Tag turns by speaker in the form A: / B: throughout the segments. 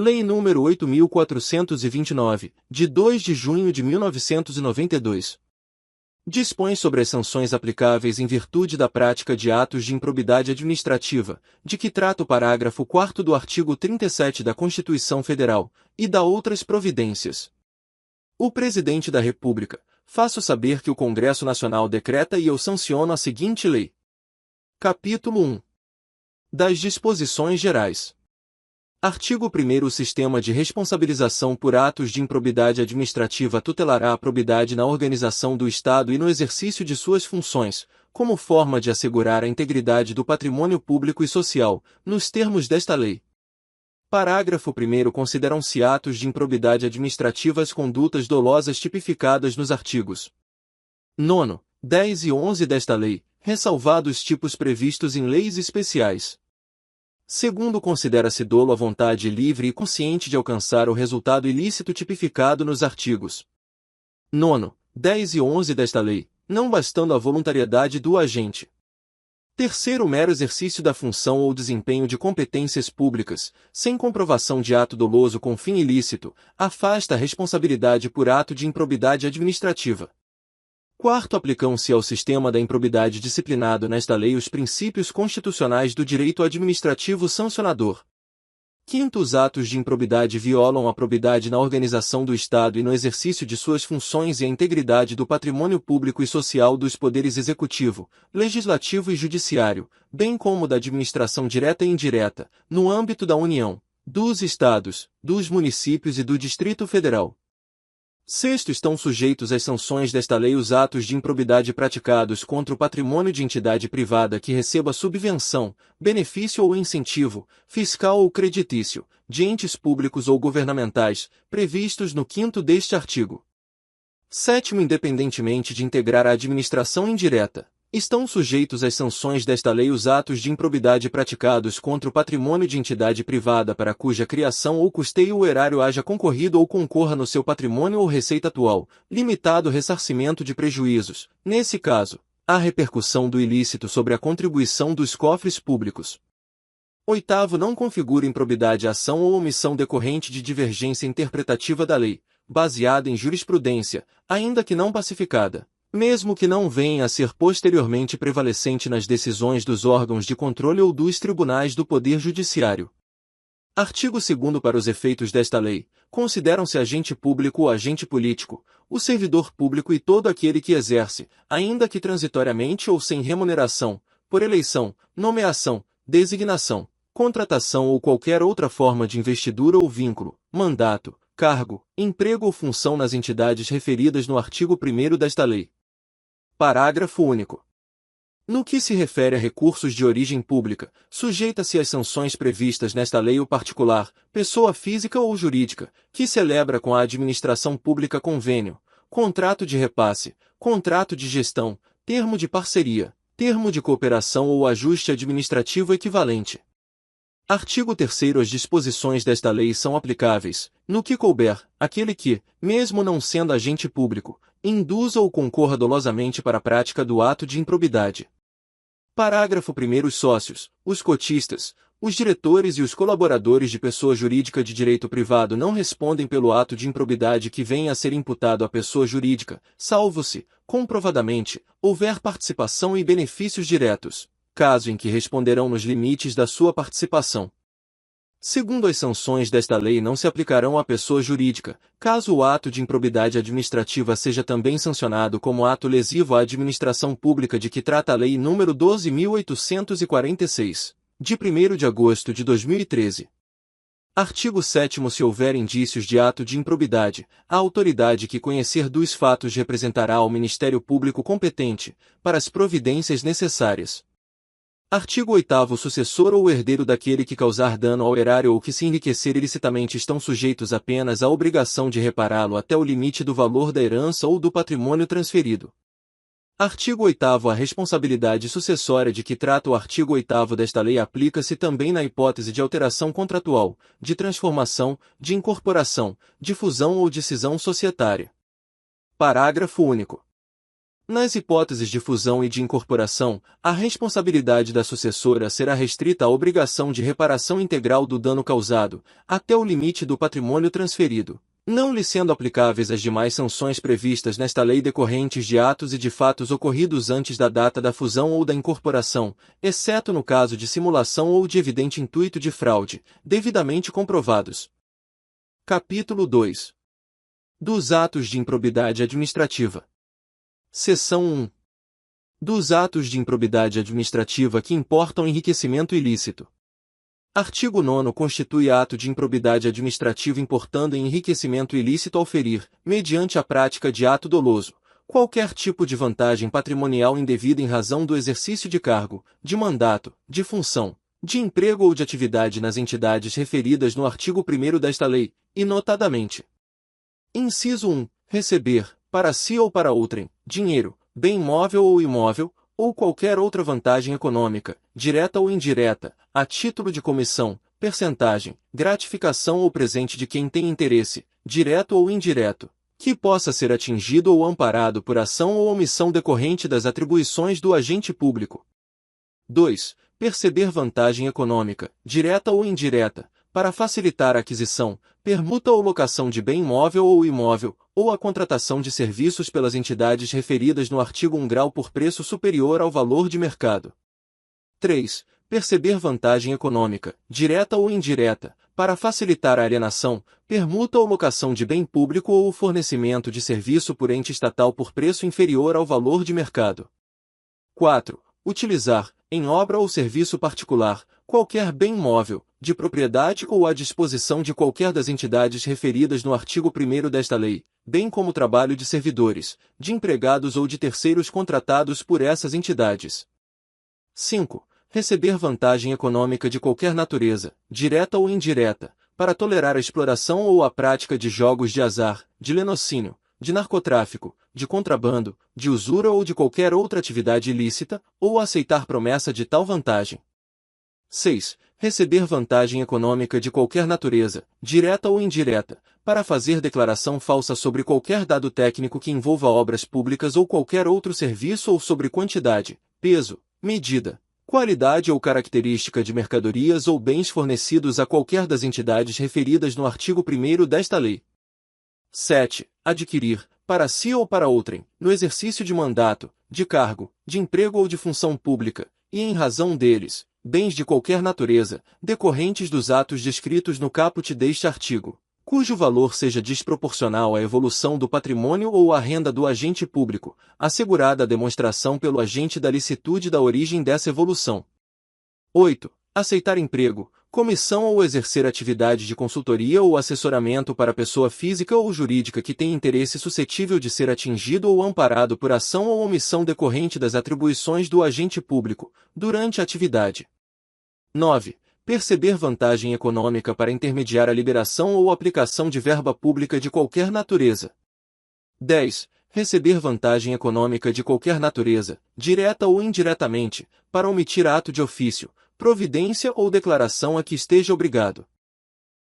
A: Lei nº 8.429, de 2 de junho de 1992. Dispõe sobre as sanções aplicáveis em virtude da prática de atos de improbidade administrativa, de que trata o parágrafo 4º do artigo 37 da Constituição Federal, e da outras providências. O Presidente da República, faço saber que o Congresso Nacional decreta e eu sanciono a seguinte lei. Capítulo 1. Das Disposições Gerais. Artigo 1º. O sistema de responsabilização por atos de improbidade administrativa tutelará a probidade na organização do Estado e no exercício de suas funções, como forma de assegurar a integridade do patrimônio público e social, nos termos desta lei. Parágrafo 1º. Consideram-se atos de improbidade administrativa as condutas dolosas tipificadas nos artigos 9, 10 e 11 desta lei, ressalvados os tipos previstos em leis especiais. Segundo, considera-se dolo a vontade livre e consciente de alcançar o resultado ilícito tipificado nos artigos 9, 10 e 11 desta lei, não bastando a voluntariedade do agente. Terceiro, o mero exercício da função ou desempenho de competências públicas, sem comprovação de ato doloso com fim ilícito, afasta a responsabilidade por ato de improbidade administrativa. Quarto, aplicam-se ao sistema da improbidade disciplinado nesta lei os princípios constitucionais do direito administrativo sancionador. Quinto, os atos de improbidade violam a probidade na organização do Estado e no exercício de suas funções e a integridade do patrimônio público e social dos poderes executivo, legislativo e judiciário, bem como da administração direta e indireta, no âmbito da União, dos Estados, dos municípios e do Distrito Federal. Sexto, estão sujeitos às sanções desta lei os atos de improbidade praticados contra o patrimônio de entidade privada que receba subvenção, benefício ou incentivo, fiscal ou creditício, de entes públicos ou governamentais, previstos no 5º deste artigo. Sétimo, independentemente de integrar a administração indireta, estão sujeitos às sanções desta lei os atos de improbidade praticados contra o patrimônio de entidade privada para cuja criação ou custeio o erário haja concorrido ou concorra no seu patrimônio ou receita atual, limitado ressarcimento de prejuízos, nesse caso, a repercussão do ilícito sobre a contribuição dos cofres públicos. Oitavo, não configura improbidade a ação ou omissão decorrente de divergência interpretativa da lei, baseada em jurisprudência, ainda que não pacificada, mesmo que não venha a ser posteriormente prevalecente nas decisões dos órgãos de controle ou dos tribunais do Poder Judiciário. Artigo 2º. Para os efeitos desta lei, consideram-se agente público ou agente político, o servidor público e todo aquele que exerce, ainda que transitoriamente ou sem remuneração, por eleição, nomeação, designação, contratação ou qualquer outra forma de investidura ou vínculo, mandato, cargo, emprego ou função nas entidades referidas no artigo 1º desta lei. Parágrafo único. No que se refere a recursos de origem pública, sujeita-se às sanções previstas nesta lei o particular, pessoa física ou jurídica, que celebra com a administração pública convênio, contrato de repasse, contrato de gestão, termo de parceria, termo de cooperação ou ajuste administrativo equivalente. Artigo 3º. As disposições desta lei são aplicáveis, no que couber, àquele que, mesmo não sendo agente público, induza ou concorra dolosamente para a prática do ato de improbidade. Parágrafo 1º. Os sócios, os cotistas, os diretores e os colaboradores de pessoa jurídica de direito privado não respondem pelo ato de improbidade que venha a ser imputado à pessoa jurídica, salvo se, comprovadamente, houver participação e benefícios diretos, caso em que responderão nos limites da sua participação. Segundo, as sanções desta lei não se aplicarão à pessoa jurídica, caso o ato de improbidade administrativa seja também sancionado como ato lesivo à administração pública de que trata a Lei nº 12.846, de 1º de agosto de 2013. Artigo 7º. Se houver indícios de ato de improbidade, a autoridade que conhecer dos fatos representará ao Ministério Público competente, para as providências necessárias. Artigo 8º. O sucessor ou herdeiro daquele que causar dano ao erário ou que se enriquecer ilicitamente estão sujeitos apenas à obrigação de repará-lo até o limite do valor da herança ou do patrimônio transferido. Artigo 8º. A responsabilidade sucessória de que trata o artigo 8º desta lei aplica-se também na hipótese de alteração contratual, de transformação, de incorporação, de fusão ou de cisão societária. Parágrafo único. Nas hipóteses de fusão e de incorporação, a responsabilidade da sucessora será restrita à obrigação de reparação integral do dano causado, até o limite do patrimônio transferido, não lhe sendo aplicáveis as demais sanções previstas nesta lei decorrentes de atos e de fatos ocorridos antes da data da fusão ou da incorporação, exceto no caso de simulação ou de evidente intuito de fraude, devidamente comprovados. Capítulo 2. Dos atos de improbidade administrativa. Seção 1. Dos atos de improbidade administrativa que importam enriquecimento ilícito. Artigo 9º constitui ato de improbidade administrativa importando em enriquecimento ilícito ao ferir, mediante a prática de ato doloso, qualquer tipo de vantagem patrimonial indevida em razão do exercício de cargo, de mandato, de função, de emprego ou de atividade nas entidades referidas no artigo 1º desta lei, e notadamente. Inciso 1. Receber, para si ou para outrem, dinheiro, bem móvel ou imóvel, ou qualquer outra vantagem econômica, direta ou indireta, a título de comissão, percentagem, gratificação ou presente de quem tem interesse, direto ou indireto, que possa ser atingido ou amparado por ação ou omissão decorrente das atribuições do agente público. 2. Perceber vantagem econômica, direta ou indireta, para facilitar a aquisição, permuta ou locação de bem móvel ou imóvel, ou a contratação de serviços pelas entidades referidas no artigo 1º por preço superior ao valor de mercado. 3. Perceber vantagem econômica, direta ou indireta, para facilitar a alienação, permuta ou locação de bem público ou o fornecimento de serviço por ente estatal por preço inferior ao valor de mercado. 4. Utilizar, em obra ou serviço particular, qualquer bem móvel, de propriedade ou à disposição de qualquer das entidades referidas no artigo 1º desta lei, bem como trabalho de servidores, de empregados ou de terceiros contratados por essas entidades. 5. Receber vantagem econômica de qualquer natureza, direta ou indireta, para tolerar a exploração ou a prática de jogos de azar, de lenocínio, de narcotráfico, de contrabando, de usura ou de qualquer outra atividade ilícita, ou aceitar promessa de tal vantagem. 6. Receber vantagem econômica de qualquer natureza, direta ou indireta, para fazer declaração falsa sobre qualquer dado técnico que envolva obras públicas ou qualquer outro serviço ou sobre quantidade, peso, medida, qualidade ou característica de mercadorias ou bens fornecidos a qualquer das entidades referidas no artigo 1º desta lei. 7. Adquirir, para si ou para outrem, no exercício de mandato, de cargo, de emprego ou de função pública, e em razão deles, bens de qualquer natureza, decorrentes dos atos descritos no caput deste artigo, cujo valor seja desproporcional à evolução do patrimônio ou à renda do agente público, assegurada a demonstração pelo agente da licitude da origem dessa evolução. 8. Aceitar emprego, comissão ou exercer atividade de consultoria ou assessoramento para pessoa física ou jurídica que tenha interesse suscetível de ser atingido ou amparado por ação ou omissão decorrente das atribuições do agente público, durante a atividade. 9. Perceber vantagem econômica para intermediar a liberação ou aplicação de verba pública de qualquer natureza. 10. Receber vantagem econômica de qualquer natureza, direta ou indiretamente, para omitir ato de ofício, providência ou declaração a que esteja obrigado.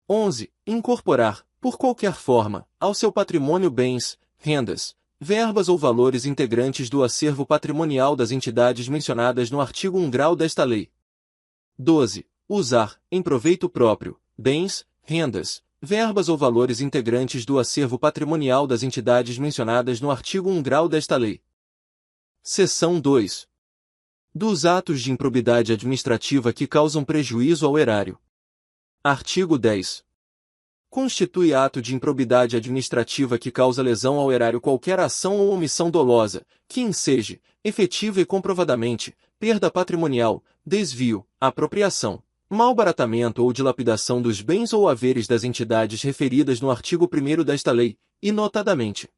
A: 11. Incorporar, por qualquer forma, ao seu patrimônio bens, rendas, verbas ou valores integrantes do acervo patrimonial das entidades mencionadas no artigo 1º desta lei. 12. Usar, em proveito próprio, bens, rendas, verbas ou valores integrantes do acervo patrimonial das entidades mencionadas no artigo 1º desta lei. Seção 2. Dos atos de improbidade administrativa que causam prejuízo ao erário. Artigo 10. Constitui ato de improbidade administrativa que causa lesão ao erário qualquer ação ou omissão dolosa, que enseje, efetiva e comprovadamente, perda patrimonial, desvio, apropriação, malbaratamento ou dilapidação dos bens ou haveres das entidades referidas no artigo 1º desta lei, e notadamente.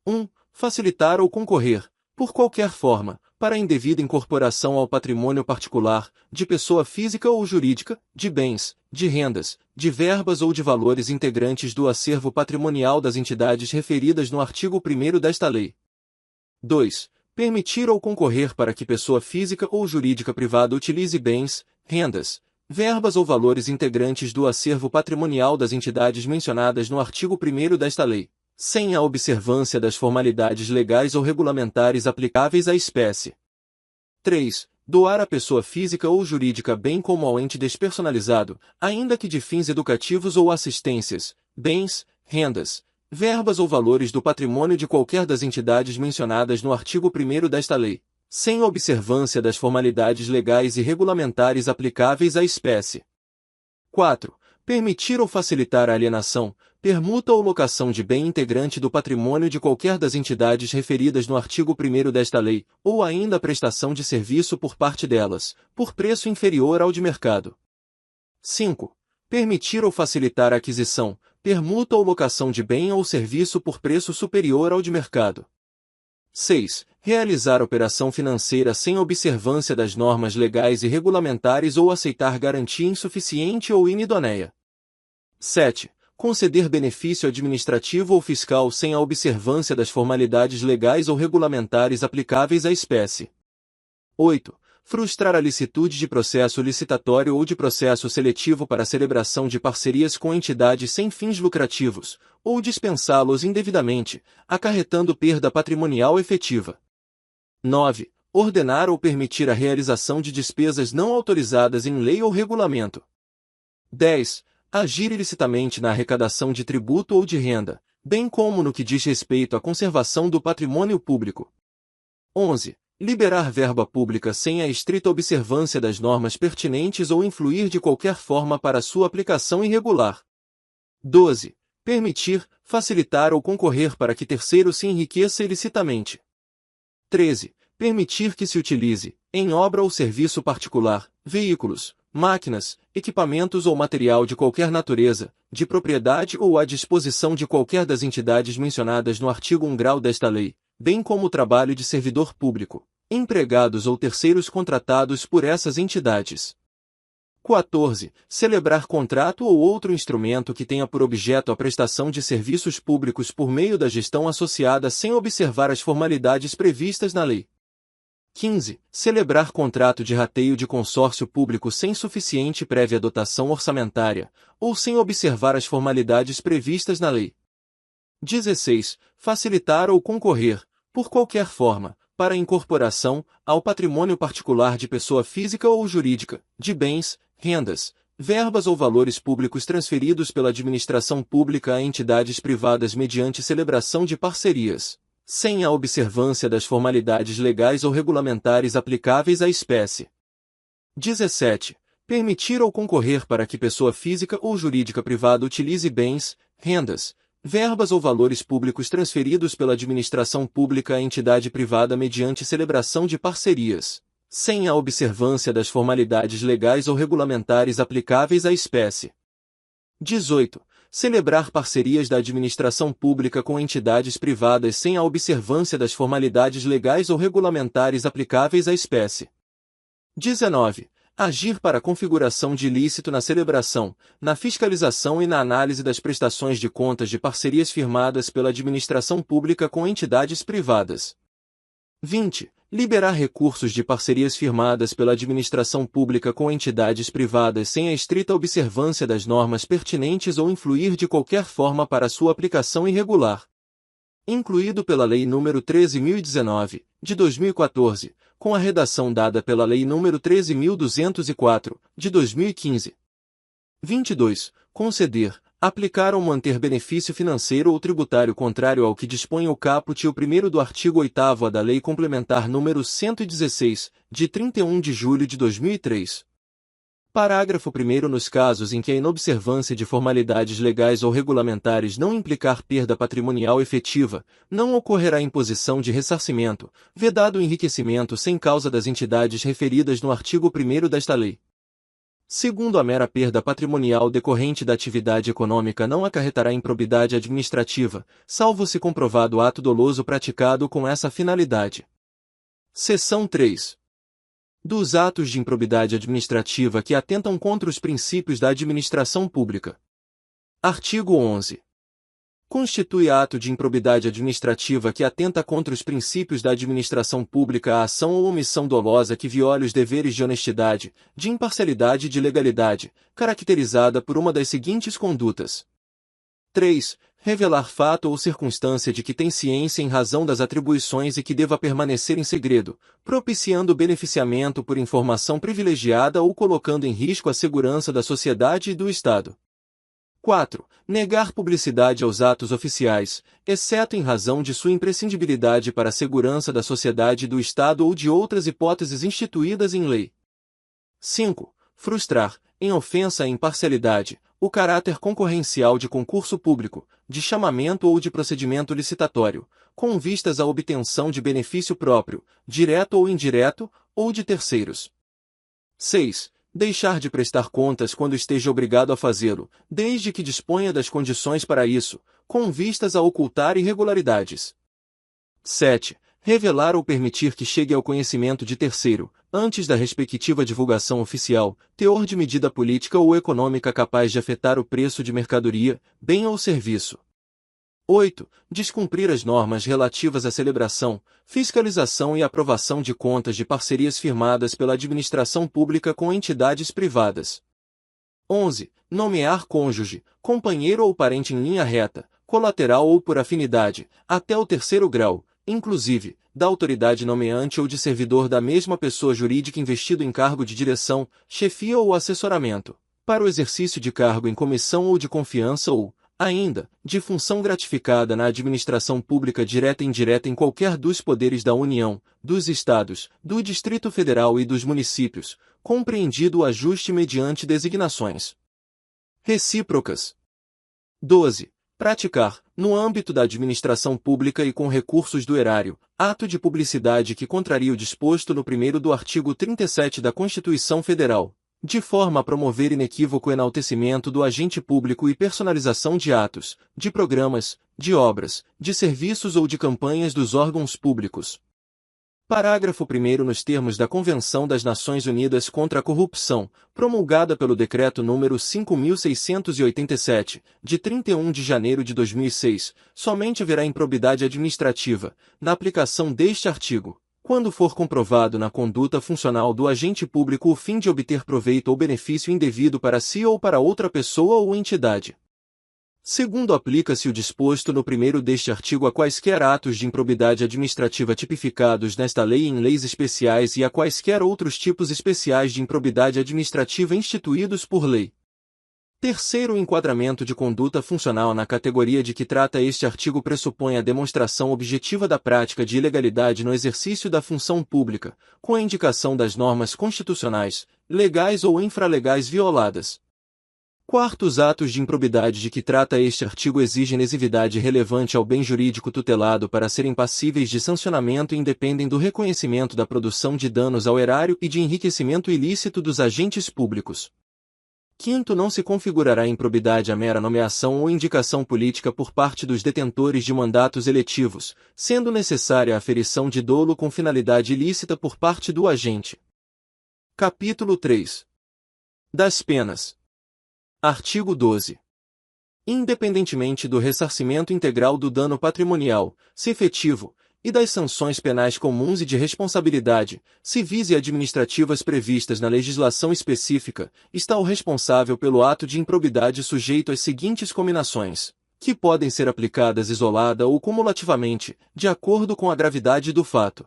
A: 1. Facilitar ou concorrer, por qualquer forma, para a indevida incorporação ao patrimônio particular, de pessoa física ou jurídica, de bens, de rendas, de verbas ou de valores integrantes do acervo patrimonial das entidades referidas no artigo 1º desta lei. 2. Permitir ou concorrer para que pessoa física ou jurídica privada utilize bens, rendas, verbas ou valores integrantes do acervo patrimonial das entidades mencionadas no artigo 1º desta lei, sem a observância das formalidades legais ou regulamentares aplicáveis à espécie. 3. Doar à pessoa física ou jurídica bem como ao ente despersonalizado, ainda que de fins educativos ou assistências, bens, rendas, verbas ou valores do patrimônio de qualquer das entidades mencionadas no artigo 1º desta lei, sem observância das formalidades legais e regulamentares aplicáveis à espécie. 4. Permitir ou facilitar a alienação, permuta ou locação de bem integrante do patrimônio de qualquer das entidades referidas no artigo 1º desta lei, ou ainda a prestação de serviço por parte delas, por preço inferior ao de mercado. 5. Permitir ou facilitar a aquisição, permuta ou locação de bem ou serviço por preço superior ao de mercado. 6. Realizar operação financeira sem observância das normas legais e regulamentares ou aceitar garantia insuficiente ou inidonéia. 7. Conceder benefício administrativo ou fiscal sem a observância das formalidades legais ou regulamentares aplicáveis à espécie. 8. Frustrar a licitude de processo licitatório ou de processo seletivo para a celebração de parcerias com entidades sem fins lucrativos, ou dispensá-los indevidamente, acarretando perda patrimonial efetiva. 9. Ordenar ou permitir a realização de despesas não autorizadas em lei ou regulamento. 10. Agir ilicitamente na arrecadação de tributo ou de renda, bem como no que diz respeito à conservação do patrimônio público. 11. Liberar verba pública sem a estrita observância das normas pertinentes ou influir de qualquer forma para sua aplicação irregular. 12. Permitir, facilitar ou concorrer para que terceiro se enriqueça ilicitamente. 13. Permitir que se utilize, em obra ou serviço particular, veículos, máquinas, equipamentos ou material de qualquer natureza, de propriedade ou à disposição de qualquer das entidades mencionadas no artigo 1º desta lei, bem como o trabalho de servidor público, empregados ou terceiros contratados por essas entidades. 14. Celebrar contrato ou outro instrumento que tenha por objeto a prestação de serviços públicos por meio da gestão associada sem observar as formalidades previstas na lei. 15. Celebrar contrato de rateio de consórcio público sem suficiente prévia dotação orçamentária, ou sem observar as formalidades previstas na lei. 16. Facilitar ou concorrer, por qualquer forma, para a incorporação, ao patrimônio particular de pessoa física ou jurídica, de bens, rendas, verbas ou valores públicos transferidos pela administração pública a entidades privadas mediante celebração de parcerias, sem a observância das formalidades legais ou regulamentares aplicáveis à espécie. 17. Permitir ou concorrer para que pessoa física ou jurídica privada utilize bens, rendas, verbas ou valores públicos transferidos pela administração pública à entidade privada mediante celebração de parcerias, sem a observância das formalidades legais ou regulamentares aplicáveis à espécie. 18. Celebrar parcerias da administração pública com entidades privadas sem a observância das formalidades legais ou regulamentares aplicáveis à espécie. 19. Agir para a configuração de ilícito na celebração, na fiscalização e na análise das prestações de contas de parcerias firmadas pela administração pública com entidades privadas. 20. Liberar recursos de parcerias firmadas pela administração pública com entidades privadas sem a estrita observância das normas pertinentes ou influir de qualquer forma para sua aplicação irregular. Incluído pela Lei nº 13.019, de 2014, com a redação dada pela Lei nº 13.204, de 2015. 22. Conceder, aplicar ou manter benefício financeiro ou tributário contrário ao que dispõe o caput e o 1º do artigo 8º da Lei Complementar nº 116, de 31 de julho de 2003. Parágrafo 1º. Nos casos em que a inobservância de formalidades legais ou regulamentares não implicar perda patrimonial efetiva, não ocorrerá imposição de ressarcimento, vedado o enriquecimento sem causa das entidades referidas no artigo 1º desta lei. Segundo, a mera perda patrimonial decorrente da atividade econômica não acarretará improbidade administrativa, salvo se comprovado ato doloso praticado com essa finalidade. Seção 3. Dos atos de improbidade administrativa que atentam contra os princípios da administração pública. Artigo 11. Constitui ato de improbidade administrativa que atenta contra os princípios da administração pública a ação ou omissão dolosa que viole os deveres de honestidade, de imparcialidade e de legalidade, caracterizada por uma das seguintes condutas. 3. Revelar fato ou circunstância de que tem ciência em razão das atribuições e que deva permanecer em segredo, propiciando beneficiamento por informação privilegiada ou colocando em risco a segurança da sociedade e do Estado. 4. Negar publicidade aos atos oficiais, exceto em razão de sua imprescindibilidade para a segurança da sociedade e do Estado ou de outras hipóteses instituídas em lei. 5. Frustrar, em ofensa à imparcialidade, o caráter concorrencial de concurso público, de chamamento ou de procedimento licitatório, com vistas à obtenção de benefício próprio, direto ou indireto, ou de terceiros. 6. Deixar de prestar contas quando esteja obrigado a fazê-lo, desde que disponha das condições para isso, com vistas a ocultar irregularidades. 7. Revelar ou permitir que chegue ao conhecimento de terceiro, antes da respectiva divulgação oficial, teor de medida política ou econômica capaz de afetar o preço de mercadoria, bem ou serviço. 8. Descumprir as normas relativas à celebração, fiscalização e aprovação de contas de parcerias firmadas pela administração pública com entidades privadas. 11. Nomear cônjuge, companheiro ou parente em linha reta, colateral ou por afinidade, até o terceiro grau, inclusive, da autoridade nomeante ou de servidor da mesma pessoa jurídica investido em cargo de direção, chefia ou assessoramento, para o exercício de cargo em comissão ou de confiança ou, ainda, de função gratificada na administração pública direta e indireta em qualquer dos poderes da União, dos Estados, do Distrito Federal e dos municípios, compreendido o ajuste mediante designações recíprocas. 12. Praticar, no âmbito da administração pública e com recursos do erário, ato de publicidade que contraria o disposto no primeiro do artigo 37 da Constituição Federal, de forma a promover inequívoco enaltecimento do agente público e personalização de atos, de programas, de obras, de serviços ou de campanhas dos órgãos públicos. Parágrafo 1º nos termos da Convenção das Nações Unidas contra a Corrupção, promulgada pelo Decreto nº 5.687, de 31 de janeiro de 2006, somente haverá improbidade administrativa, na aplicação deste artigo, quando for comprovado na conduta funcional do agente público o fim de obter proveito ou benefício indevido para si ou para outra pessoa ou entidade. Segundo, aplica-se o disposto no primeiro deste artigo a quaisquer atos de improbidade administrativa tipificados nesta lei e em leis especiais e a quaisquer outros tipos especiais de improbidade administrativa instituídos por lei. Terceiro, o enquadramento de conduta funcional na categoria de que trata este artigo pressupõe a demonstração objetiva da prática de ilegalidade no exercício da função pública, com a indicação das normas constitucionais, legais ou infralegais violadas. Quarto, os atos de improbidade de que trata este artigo exigem lesividade relevante ao bem jurídico tutelado para serem passíveis de sancionamento e independem do reconhecimento da produção de danos ao erário e de enriquecimento ilícito dos agentes públicos. Quinto, não se configurará improbidade a mera nomeação ou indicação política por parte dos detentores de mandatos eletivos, sendo necessária a aferição de dolo com finalidade ilícita por parte do agente. Capítulo 3. Das penas. Artigo 12. Independentemente do ressarcimento integral do dano patrimonial, se efetivo, e das sanções penais comuns e de responsabilidade, civis e administrativas previstas na legislação específica, está o responsável pelo ato de improbidade sujeito às seguintes cominações, que podem ser aplicadas isolada ou cumulativamente, de acordo com a gravidade do fato.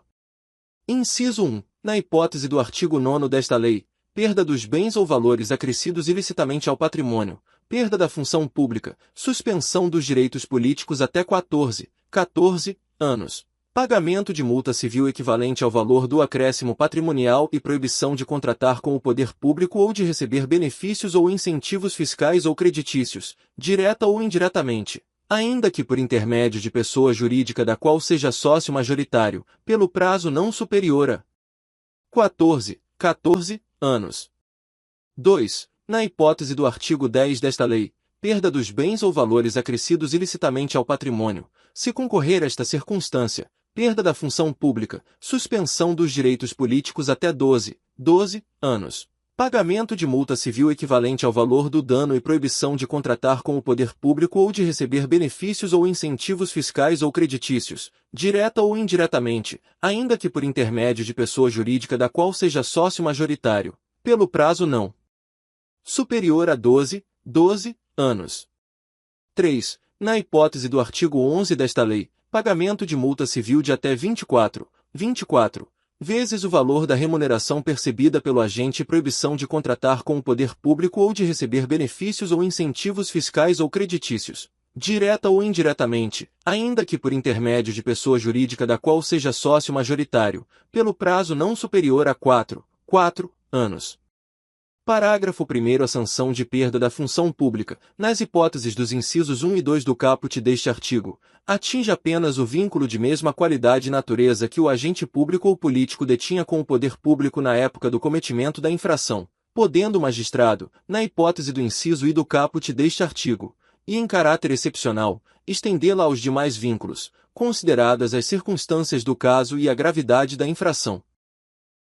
A: Inciso 1. Na hipótese do artigo 9º desta lei, perda dos bens ou valores acrescidos ilicitamente ao patrimônio, perda da função pública, suspensão dos direitos políticos até 14 anos, pagamento de multa civil equivalente ao valor do acréscimo patrimonial e proibição de contratar com o poder público ou de receber benefícios ou incentivos fiscais ou creditícios, direta ou indiretamente, ainda que por intermédio de pessoa jurídica da qual seja sócio majoritário, pelo prazo não superior a 14 anos. 2. Na hipótese do artigo 10 desta lei, perda dos bens ou valores acrescidos ilicitamente ao patrimônio, se concorrer esta circunstância, perda da função pública, suspensão dos direitos políticos até 12 anos, pagamento de multa civil equivalente ao valor do dano e proibição de contratar com o poder público ou de receber benefícios ou incentivos fiscais ou creditícios, direta ou indiretamente, ainda que por intermédio de pessoa jurídica da qual seja sócio majoritário, pelo prazo não superior a 12 anos. 3. Na hipótese do artigo 11 desta lei, pagamento de multa civil de até 24 vezes o valor da remuneração percebida pelo agente e proibição de contratar com o poder público ou de receber benefícios ou incentivos fiscais ou creditícios, direta ou indiretamente, ainda que por intermédio de pessoa jurídica da qual seja sócio majoritário, pelo prazo não superior a 4 anos. Parágrafo 1º. A sanção de perda da função pública, nas hipóteses dos incisos 1 e 2 do caput deste artigo, atinge apenas o vínculo de mesma qualidade e natureza que o agente público ou político detinha com o poder público na época do cometimento da infração, podendo o magistrado, na hipótese do inciso I do caput deste artigo, e em caráter excepcional, estendê-la aos demais vínculos, consideradas as circunstâncias do caso e a gravidade da infração.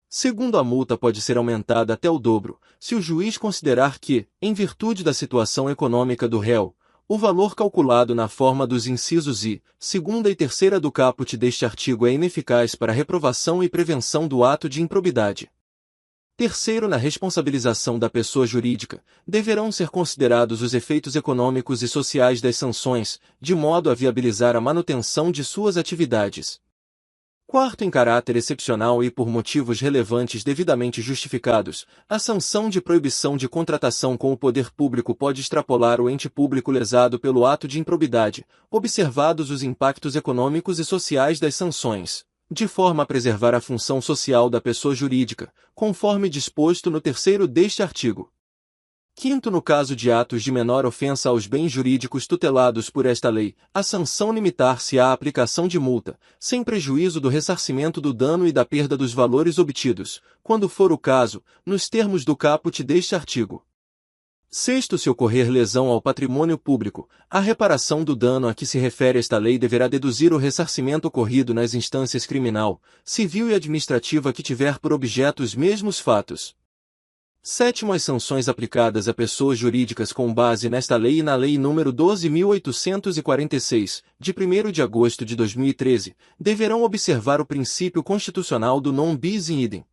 A: Segundo, a multa pode ser aumentada até o dobro, se o juiz considerar que, em virtude da situação econômica do réu, o valor calculado na forma dos incisos I, segunda e terceira do caput deste artigo é ineficaz para a reprovação e prevenção do ato de improbidade. Terceiro, na responsabilização da pessoa jurídica, deverão ser considerados os efeitos econômicos e sociais das sanções, de modo a viabilizar a manutenção de suas atividades. Quarto, em caráter excepcional e por motivos relevantes devidamente justificados, a sanção de proibição de contratação com o poder público pode extrapolar o ente público lesado pelo ato de improbidade, observados os impactos econômicos e sociais das sanções, de forma a preservar a função social da pessoa jurídica, conforme disposto no 3º deste artigo. Quinto, no caso de atos de menor ofensa aos bens jurídicos tutelados por esta lei, a sanção limitar-se à aplicação de multa, sem prejuízo do ressarcimento do dano e da perda dos valores obtidos, quando for o caso, nos termos do caput deste artigo. Sexto, se ocorrer lesão ao patrimônio público, a reparação do dano a que se refere esta lei deverá deduzir o ressarcimento ocorrido nas instâncias criminal, civil e administrativa que tiver por objeto os mesmos fatos. Sétimo, as sanções aplicadas a pessoas jurídicas com base nesta lei e na Lei nº 12.846, de 1º de agosto de 2013, deverão observar o princípio constitucional do non bis in idem.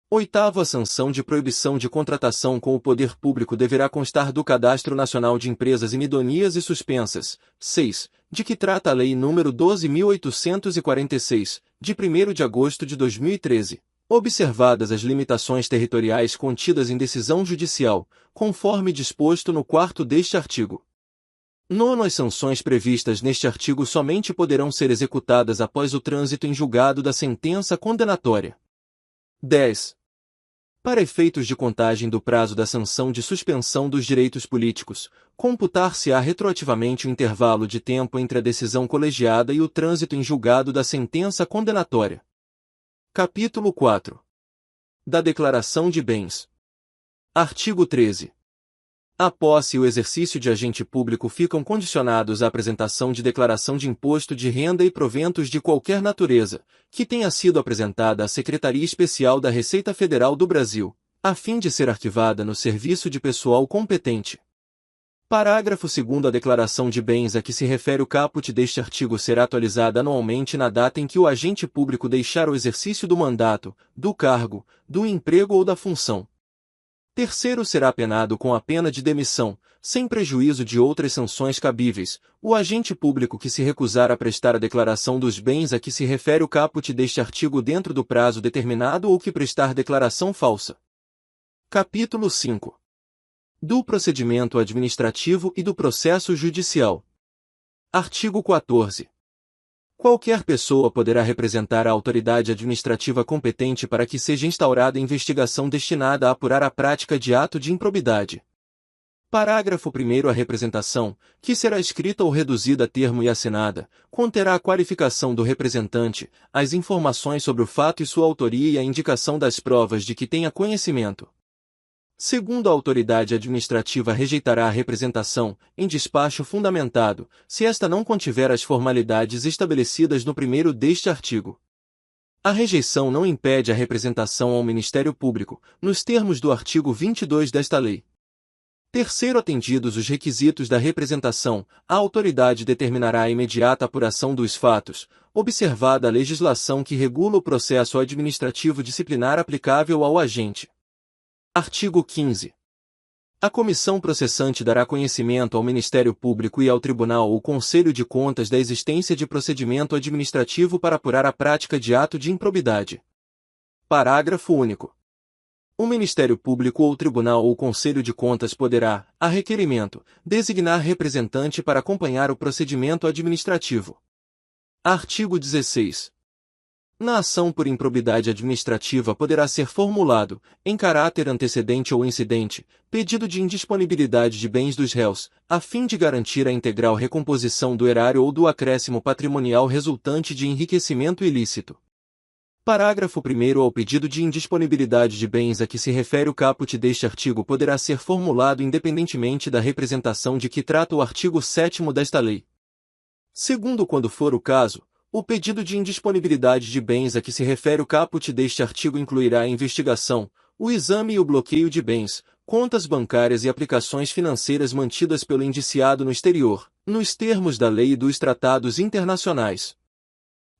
A: Oitavo, a sanção de proibição de contratação com o poder público deverá constar do Cadastro Nacional de Empresas Inidôneas e Suspensas. 6. De que trata a Lei nº 12.846, de 1º de agosto de 2013. Observadas as limitações territoriais contidas em decisão judicial, conforme disposto no 4º deste artigo. Nono, as sanções previstas neste artigo somente poderão ser executadas após o trânsito em julgado da sentença condenatória. 10. Para efeitos de contagem do prazo da sanção de suspensão dos direitos políticos, computar-se-á retroativamente o intervalo de tempo entre a decisão colegiada e o trânsito em julgado da sentença condenatória. Capítulo 4. Da declaração de bens. Artigo 13. A posse e o exercício de agente público ficam condicionados à apresentação de declaração de imposto de renda e proventos de qualquer natureza, que tenha sido apresentada à Secretaria Especial da Receita Federal do Brasil, a fim de ser arquivada no serviço de pessoal competente. Parágrafo 2º. A declaração de bens a que se refere o caput deste artigo será atualizada anualmente na data em que o agente público deixar o exercício do mandato, do cargo, do emprego ou da função. Terceiro, será penado com a pena de demissão, sem prejuízo de outras sanções cabíveis, o agente público que se recusar a prestar a declaração dos bens a que se refere o caput deste artigo dentro do prazo determinado ou que prestar declaração falsa. Capítulo 5. Do procedimento administrativo e do processo judicial. Artigo 14. Qualquer pessoa poderá representar a autoridade administrativa competente para que seja instaurada investigação destinada a apurar a prática de ato de improbidade. Parágrafo 1º. A representação, que será escrita ou reduzida a termo e assinada, conterá a qualificação do representante, as informações sobre o fato e sua autoria e a indicação das provas de que tenha conhecimento. Segundo, a autoridade administrativa rejeitará a representação, em despacho fundamentado, se esta não contiver as formalidades estabelecidas no 1º deste artigo. A rejeição não impede a representação ao Ministério Público, nos termos do artigo 22 desta lei. Terceiro, atendidos os requisitos da representação, a autoridade determinará a imediata apuração dos fatos, observada a legislação que regula o processo administrativo disciplinar aplicável ao agente. Artigo 15. A comissão processante dará conhecimento ao Ministério Público e ao Tribunal ou Conselho de Contas da existência de procedimento administrativo para apurar a prática de ato de improbidade. Parágrafo único. O Ministério Público ou Tribunal ou Conselho de Contas poderá, a requerimento, designar representante para acompanhar o procedimento administrativo. Artigo 16. Na ação por improbidade administrativa poderá ser formulado, em caráter antecedente ou incidente, pedido de indisponibilidade de bens dos réus, a fim de garantir a integral recomposição do erário ou do acréscimo patrimonial resultante de enriquecimento ilícito. Parágrafo 1º. Ao pedido de indisponibilidade de bens a que se refere o caput deste artigo poderá ser formulado independentemente da representação de que trata o artigo 7º desta lei. Segundo, quando for o caso, o pedido de indisponibilidade de bens a que se refere o caput deste artigo incluirá a investigação, o exame e o bloqueio de bens, contas bancárias e aplicações financeiras mantidas pelo indiciado no exterior, nos termos da lei e dos tratados internacionais.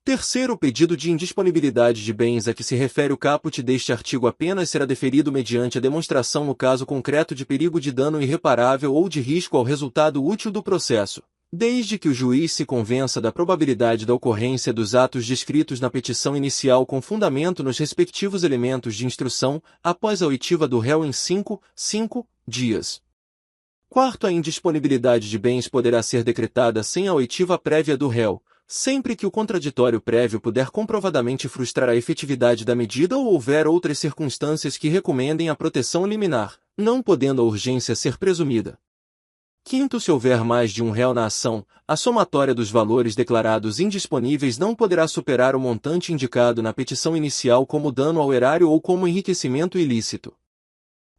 A: Terceiro, o pedido de indisponibilidade de bens a que se refere o caput deste artigo apenas será deferido mediante a demonstração no caso concreto de perigo de dano irreparável ou de risco ao resultado útil do processo, desde que o juiz se convença da probabilidade da ocorrência dos atos descritos na petição inicial com fundamento nos respectivos elementos de instrução, após a oitiva do réu em 5 dias. Quarto, a indisponibilidade de bens poderá ser decretada sem a oitiva prévia do réu, sempre que o contraditório prévio puder comprovadamente frustrar a efetividade da medida ou houver outras circunstâncias que recomendem a proteção liminar, não podendo a urgência ser presumida. Quinto, se houver mais de um réu na ação, a somatória dos valores declarados indisponíveis não poderá superar o montante indicado na petição inicial como dano ao erário ou como enriquecimento ilícito.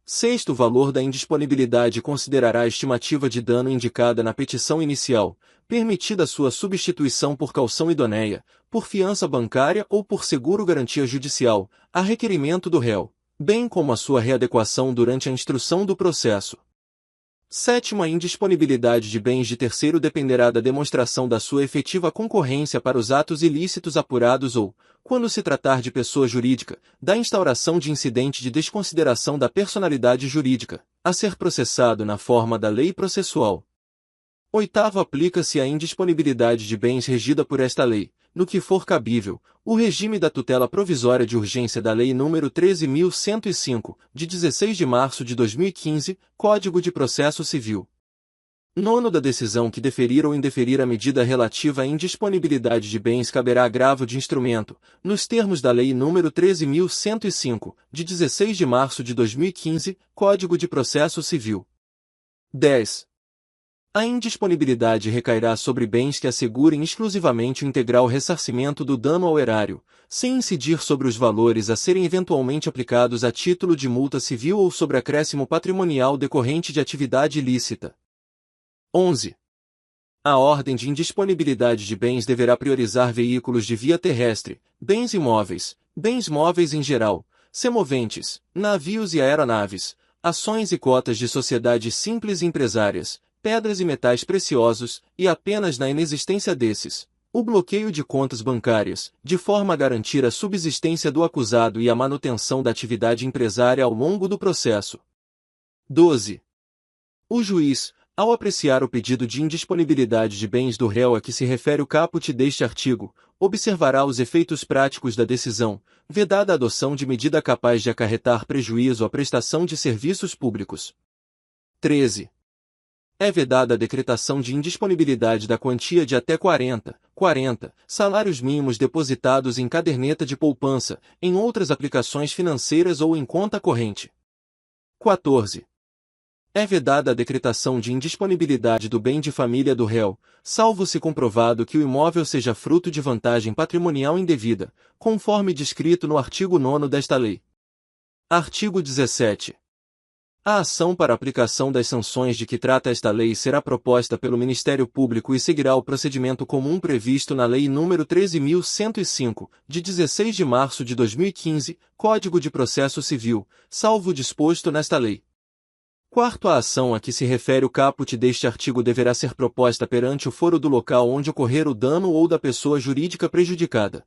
A: Sexto, o valor da indisponibilidade considerará a estimativa de dano indicada na petição inicial, permitida sua substituição por caução idoneia, por fiança bancária ou por seguro-garantia judicial, a requerimento do réu, bem como a sua readequação durante a instrução do processo. Sétimo, a indisponibilidade de bens de terceiro dependerá da demonstração da sua efetiva concorrência para os atos ilícitos apurados ou, quando se tratar de pessoa jurídica, da instauração de incidente de desconsideração da personalidade jurídica, a ser processado na forma da lei processual. Oitavo, aplica-se a indisponibilidade de bens regida por esta lei, no que for cabível, o regime da tutela provisória de urgência da Lei nº 13.105, de 16 de março de 2015, Código de Processo Civil. Nono, da decisão que deferir ou indeferir a medida relativa à indisponibilidade de bens caberá agravo de instrumento, nos termos da Lei nº 13.105, de 16 de março de 2015, Código de Processo Civil. 10. A indisponibilidade recairá sobre bens que assegurem exclusivamente o integral ressarcimento do dano ao erário, sem incidir sobre os valores a serem eventualmente aplicados a título de multa civil ou sobre acréscimo patrimonial decorrente de atividade ilícita. 11. A ordem de indisponibilidade de bens deverá priorizar veículos de via terrestre, bens imóveis, bens móveis em geral, semoventes, navios e aeronaves, ações e cotas de sociedades simples e empresárias, pedras e metais preciosos, e apenas na inexistência desses, o bloqueio de contas bancárias, de forma a garantir a subsistência do acusado e a manutenção da atividade empresária ao longo do processo. 12. O juiz, ao apreciar o pedido de indisponibilidade de bens do réu a que se refere o caput deste artigo, observará os efeitos práticos da decisão, vedada a adoção de medida capaz de acarretar prejuízo à prestação de serviços públicos. 13. É vedada a decretação de indisponibilidade da quantia de até 40 salários mínimos depositados em caderneta de poupança, em outras aplicações financeiras ou em conta corrente. 14. É vedada a decretação de indisponibilidade do bem de família do réu, salvo se comprovado que o imóvel seja fruto de vantagem patrimonial indevida, conforme descrito no artigo 9º desta lei. Artigo 17. A ação para aplicação das sanções de que trata esta lei será proposta pelo Ministério Público e seguirá o procedimento comum previsto na Lei nº 13.105, de 16 de março de 2015, Código de Processo Civil, salvo o disposto nesta lei. Quarto, a ação a que se refere o caput deste artigo deverá ser proposta perante o foro do local onde ocorrer o dano ou da pessoa jurídica prejudicada.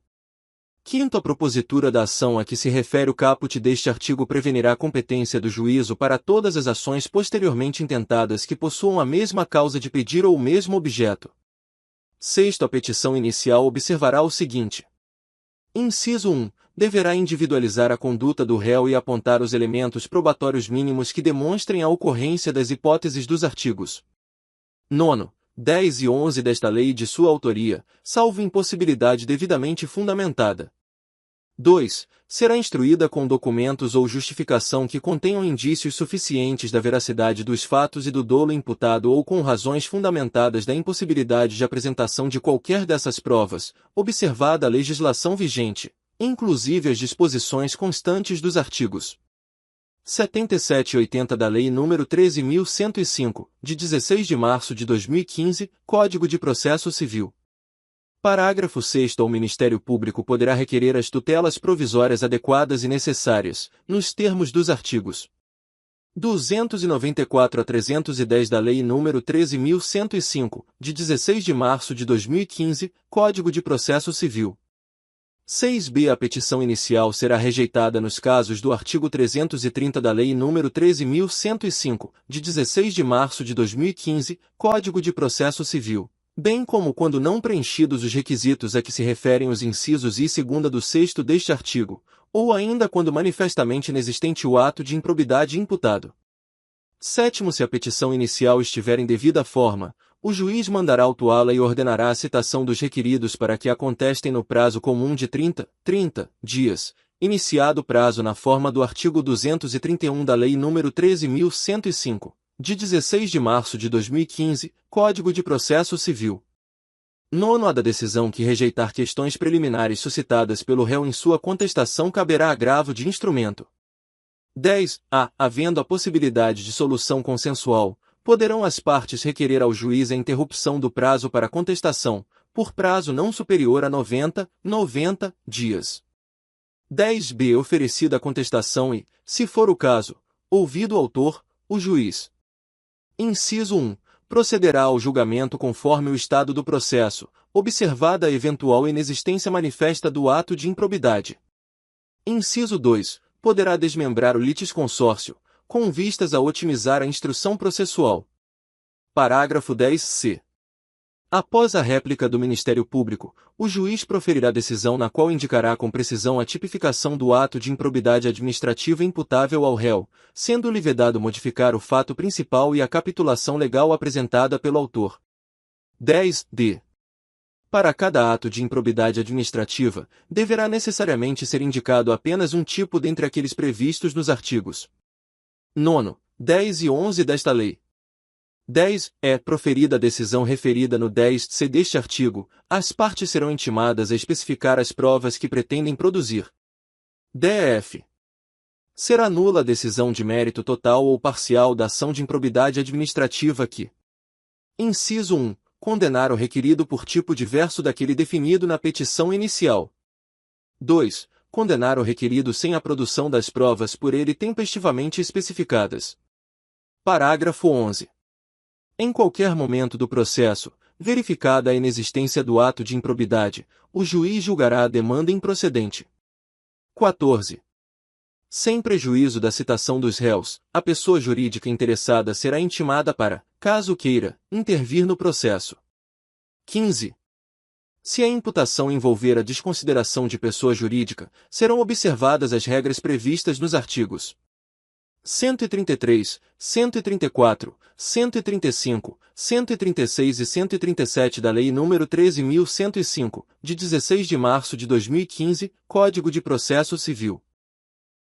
A: Quinto, a propositura da ação a que se refere o caput deste artigo prevenirá a competência do juízo para todas as ações posteriormente intentadas que possuam a mesma causa de pedir ou o mesmo objeto. Sexto, a petição inicial observará o seguinte. Inciso 1. Deverá individualizar a conduta do réu e apontar os elementos probatórios mínimos que demonstrem a ocorrência das hipóteses dos artigos 9, 10 e 11 desta lei e de sua autoria, salvo impossibilidade devidamente fundamentada. 2. Será instruída com documentos ou justificação que contenham indícios suficientes da veracidade dos fatos e do dolo imputado ou com razões fundamentadas da impossibilidade de apresentação de qualquer dessas provas, observada a legislação vigente, inclusive as disposições constantes dos artigos 77 e 80 da Lei nº 13.105, de 16 de março de 2015, Código de Processo Civil. Parágrafo 6º. O Ministério Público poderá requerer as tutelas provisórias adequadas e necessárias, nos termos dos artigos 294 a 310 da Lei nº 13.105, de 16 de março de 2015, Código de Processo Civil. 6b. A petição inicial será rejeitada nos casos do artigo 330 da Lei nº 13.105, de 16 de março de 2015, Código de Processo Civil, bem como quando não preenchidos os requisitos a que se referem os incisos I e 2ª do 6º deste artigo, ou ainda quando manifestamente inexistente o ato de improbidade imputado. 7º. Se a petição inicial estiver em devida forma, o juiz mandará autuá-la e ordenará a citação dos requeridos para que a contestem no prazo comum de 30 dias, iniciado o prazo na forma do artigo 231 da Lei nº 13.105, de 16 de março de 2015, Código de Processo Civil. 9. A da decisão que rejeitar questões preliminares suscitadas pelo réu em sua contestação caberá agravo de instrumento. 10. Havendo a possibilidade de solução consensual, poderão as partes requerer ao juiz a interrupção do prazo para contestação, por prazo não superior a 90 dias. 10b. Oferecida a contestação e, se for o caso, ouvido o autor, o juiz. Inciso 1. Procederá ao julgamento conforme o estado do processo, observada a eventual inexistência manifesta do ato de improbidade. Inciso 2. Poderá desmembrar o litisconsórcio, com vistas a otimizar a instrução processual. Parágrafo 10c. Após a réplica do Ministério Público, o juiz proferirá decisão na qual indicará com precisão a tipificação do ato de improbidade administrativa imputável ao réu, sendo-lhe vedado modificar o fato principal e a capitulação legal apresentada pelo autor. 10d. Para cada ato de improbidade administrativa, deverá necessariamente ser indicado apenas um tipo dentre aqueles previstos nos artigos 9, 10 e 11 desta lei. 10. É proferida a decisão referida no 10c deste artigo, as partes serão intimadas a especificar as provas que pretendem produzir. DF. Será nula a decisão de mérito total ou parcial da ação de improbidade administrativa que: Inciso 1. Condenar o requerido por tipo diverso daquele definido na petição inicial. 2. Condenar o requerido sem a produção das provas por ele tempestivamente especificadas. Parágrafo 11. Em qualquer momento do processo, verificada a inexistência do ato de improbidade, o juiz julgará a demanda improcedente. 14. Sem prejuízo da citação dos réus, a pessoa jurídica interessada será intimada para, caso queira, intervir no processo. 15. Se a imputação envolver a desconsideração de pessoa jurídica, serão observadas as regras previstas nos artigos 133, 134, 135, 136 e 137 da Lei nº 13.105, de 16 de março de 2015, Código de Processo Civil.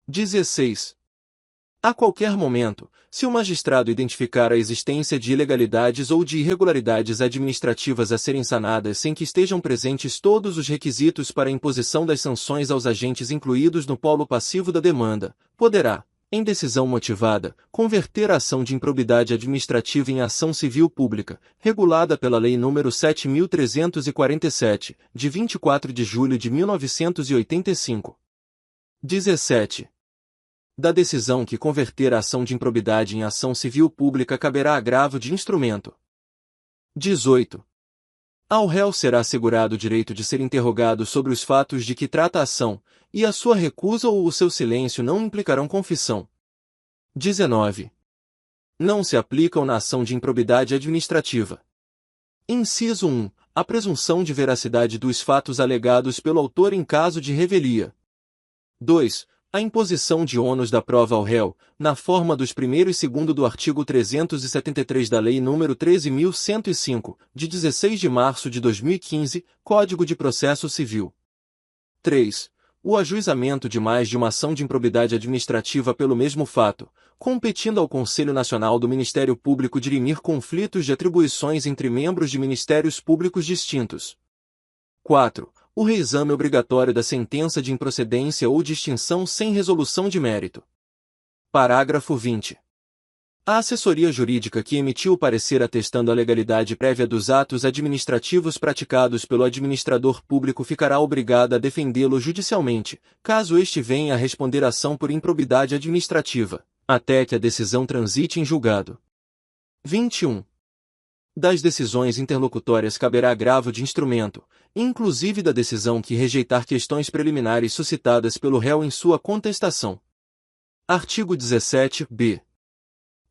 A: 16. A qualquer momento, se o magistrado identificar a existência de ilegalidades ou de irregularidades administrativas a serem sanadas sem que estejam presentes todos os requisitos para a imposição das sanções aos agentes incluídos no polo passivo da demanda, poderá, em decisão motivada, converter a ação de improbidade administrativa em ação civil pública, regulada pela Lei nº 7.347, de 24 de julho de 1985. 17. Da decisão que converter a ação de improbidade em ação civil pública caberá agravo de instrumento. 18. Ao réu será assegurado o direito de ser interrogado sobre os fatos de que trata a ação, e a sua recusa ou o seu silêncio não implicarão confissão. 19. Não se aplicam na ação de improbidade administrativa. Inciso 1. A presunção de veracidade dos fatos alegados pelo autor em caso de revelia. 2. A imposição de ônus da prova ao réu, na forma dos 1º e 2º do artigo 373 da Lei nº 13.105, de 16 de março de 2015, Código de Processo Civil. 3. O ajuizamento de mais de uma ação de improbidade administrativa pelo mesmo fato, competindo ao Conselho Nacional do Ministério Público dirimir conflitos de atribuições entre membros de ministérios públicos distintos. 4. O reexame obrigatório da sentença de improcedência ou de extinção sem resolução de mérito. Parágrafo 20. A assessoria jurídica que emitiu o parecer atestando a legalidade prévia dos atos administrativos praticados pelo administrador público ficará obrigada a defendê-lo judicialmente, caso este venha a responder ação por improbidade administrativa, até que a decisão transite em julgado. 21. Das decisões interlocutórias caberá agravo de instrumento, inclusive da decisão que rejeitar questões preliminares suscitadas pelo réu em sua contestação. Artigo 17-b.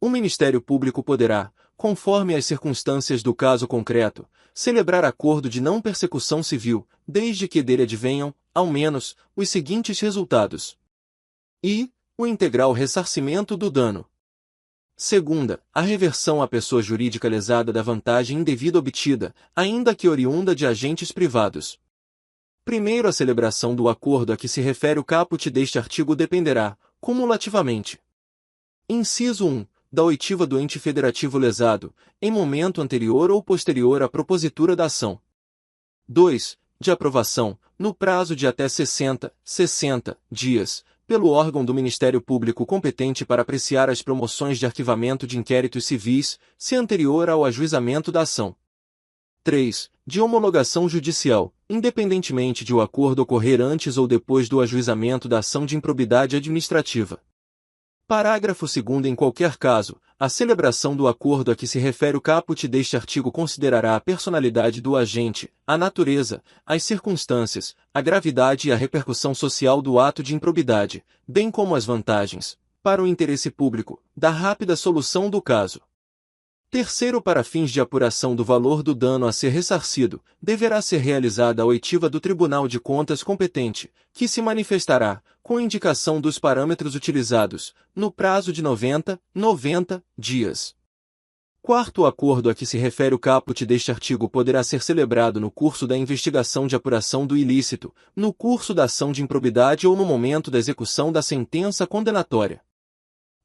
A: O Ministério Público poderá, conforme as circunstâncias do caso concreto, celebrar acordo de não persecução civil, desde que dele advenham, ao menos, os seguintes resultados. I. O integral ressarcimento do dano. Segunda, a reversão à pessoa jurídica lesada da vantagem indevida obtida, ainda que oriunda de agentes privados. Primeiro, a celebração do acordo a que se refere o caput deste artigo dependerá, cumulativamente. Inciso 1. Da oitiva do ente federativo lesado, em momento anterior ou posterior à propositura da ação. 2. De aprovação, no prazo de até 60 dias, pelo órgão do Ministério Público competente para apreciar as promoções de arquivamento de inquéritos civis, se anterior ao ajuizamento da ação. 3. De homologação judicial, independentemente de o acordo ocorrer antes ou depois do ajuizamento da ação de improbidade administrativa. Parágrafo 2º. Em qualquer caso, a celebração do acordo a que se refere o caput deste artigo considerará a personalidade do agente, a natureza, as circunstâncias, a gravidade e a repercussão social do ato de improbidade, bem como as vantagens, para o interesse público, da rápida solução do caso. Terceiro, para fins de apuração do valor do dano a ser ressarcido, deverá ser realizada a oitiva do Tribunal de Contas competente, que se manifestará, com indicação dos parâmetros utilizados, no prazo de 90 dias. Quarto, o acordo a que se refere o caput deste artigo poderá ser celebrado no curso da investigação de apuração do ilícito, no curso da ação de improbidade ou no momento da execução da sentença condenatória.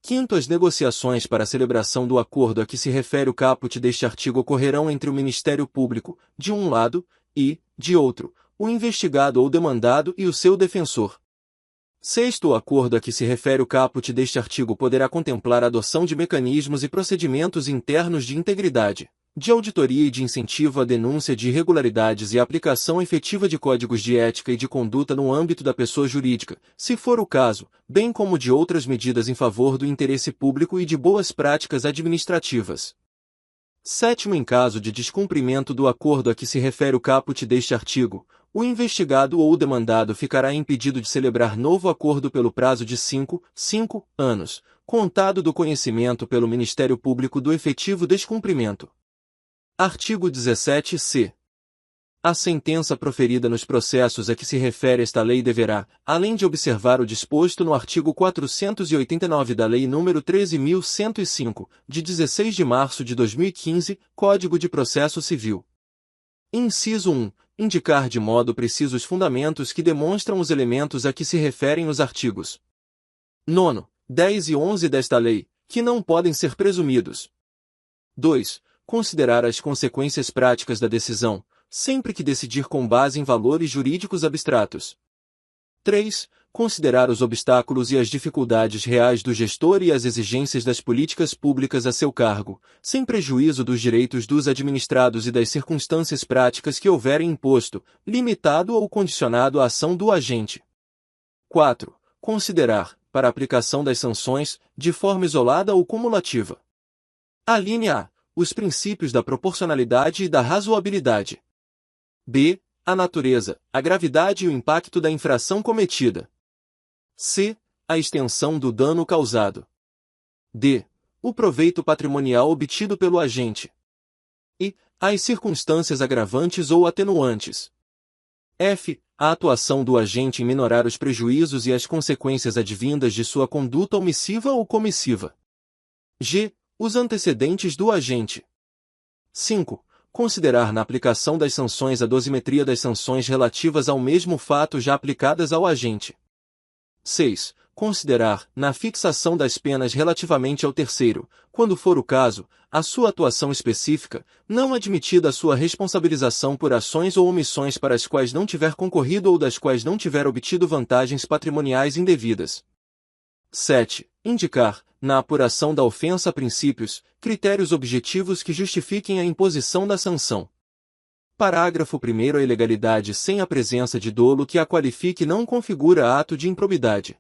A: Quinto, as negociações para a celebração do acordo a que se refere o caput deste artigo ocorrerão entre o Ministério Público, de um lado, e, de outro, o investigado ou demandado e o seu defensor. Sexto, o acordo a que se refere o caput deste artigo poderá contemplar a adoção de mecanismos e procedimentos internos de integridade, de auditoria e de incentivo à denúncia de irregularidades e a aplicação efetiva de códigos de ética e de conduta no âmbito da pessoa jurídica, se for o caso, bem como de outras medidas em favor do interesse público e de boas práticas administrativas. Sétimo, em caso de descumprimento do acordo a que se refere o caput deste artigo, o investigado ou o demandado ficará impedido de celebrar novo acordo pelo prazo de 5 anos, contado do conhecimento pelo Ministério Público do efetivo descumprimento. Artigo 17-c. A sentença proferida nos processos a que se refere esta lei deverá, além de observar o disposto no artigo 489 da Lei nº 13.105, de 16 de março de 2015, Código de Processo Civil. Inciso 1. Indicar de modo preciso os fundamentos que demonstram os elementos a que se referem os artigos 9, 10 e 11 desta lei, que não podem ser presumidos. 2. Considerar as consequências práticas da decisão, sempre que decidir com base em valores jurídicos abstratos. 3. Considerar os obstáculos e as dificuldades reais do gestor e as exigências das políticas públicas a seu cargo, sem prejuízo dos direitos dos administrados e das circunstâncias práticas que houverem imposto, limitado ou condicionado a ação do agente. 4. Considerar, para a aplicação das sanções, de forma isolada ou cumulativa. Alínea A. Os princípios da proporcionalidade e da razoabilidade. B. A natureza, a gravidade e o impacto da infração cometida. C. A extensão do dano causado. D. O proveito patrimonial obtido pelo agente. E. As circunstâncias agravantes ou atenuantes. F. A atuação do agente em minorar os prejuízos e as consequências advindas de sua conduta omissiva ou comissiva. G. Os antecedentes do agente. 5. Considerar na aplicação das sanções a dosimetria das sanções relativas ao mesmo fato já aplicadas ao agente. 6. Considerar, na fixação das penas relativamente ao terceiro, quando for o caso, a sua atuação específica, não admitida a sua responsabilização por ações ou omissões para as quais não tiver concorrido ou das quais não tiver obtido vantagens patrimoniais indevidas. 7. Indicar, na apuração da ofensa, princípios, critérios objetivos que justifiquem a imposição da sanção. Parágrafo 1º. A ilegalidade sem a presença de dolo que a qualifique não configura ato de improbidade.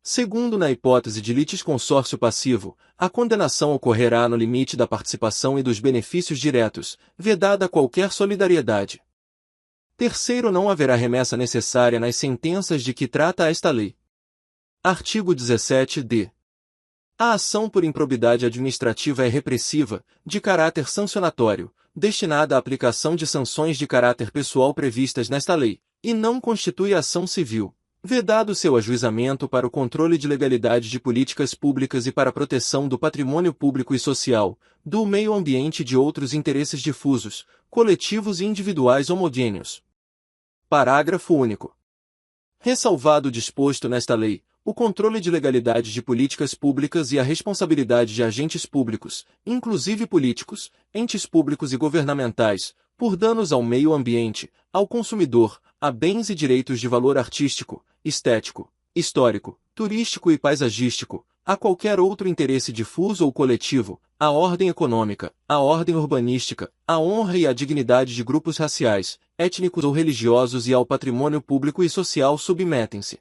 A: Segundo, na hipótese de litisconsórcio passivo, a condenação ocorrerá no limite da participação e dos benefícios diretos, vedada qualquer solidariedade. Terceiro, não haverá remessa necessária nas sentenças de que trata esta lei. Artigo 17-d. A ação por improbidade administrativa é repressiva, de caráter sancionatório, destinada à aplicação de sanções de caráter pessoal previstas nesta lei, e não constitui ação civil, vedado seu ajuizamento para o controle de legalidade de políticas públicas e para a proteção do patrimônio público e social, do meio ambiente e de outros interesses difusos, coletivos e individuais homogêneos. Parágrafo único. Ressalvado o disposto nesta lei, o controle de legalidade de políticas públicas e a responsabilidade de agentes públicos, inclusive políticos, entes públicos e governamentais, por danos ao meio ambiente, ao consumidor, a bens e direitos de valor artístico, estético, histórico, turístico e paisagístico, a qualquer outro interesse difuso ou coletivo, à ordem econômica, à ordem urbanística, à honra e à dignidade de grupos raciais, étnicos ou religiosos e ao patrimônio público e social submetem-se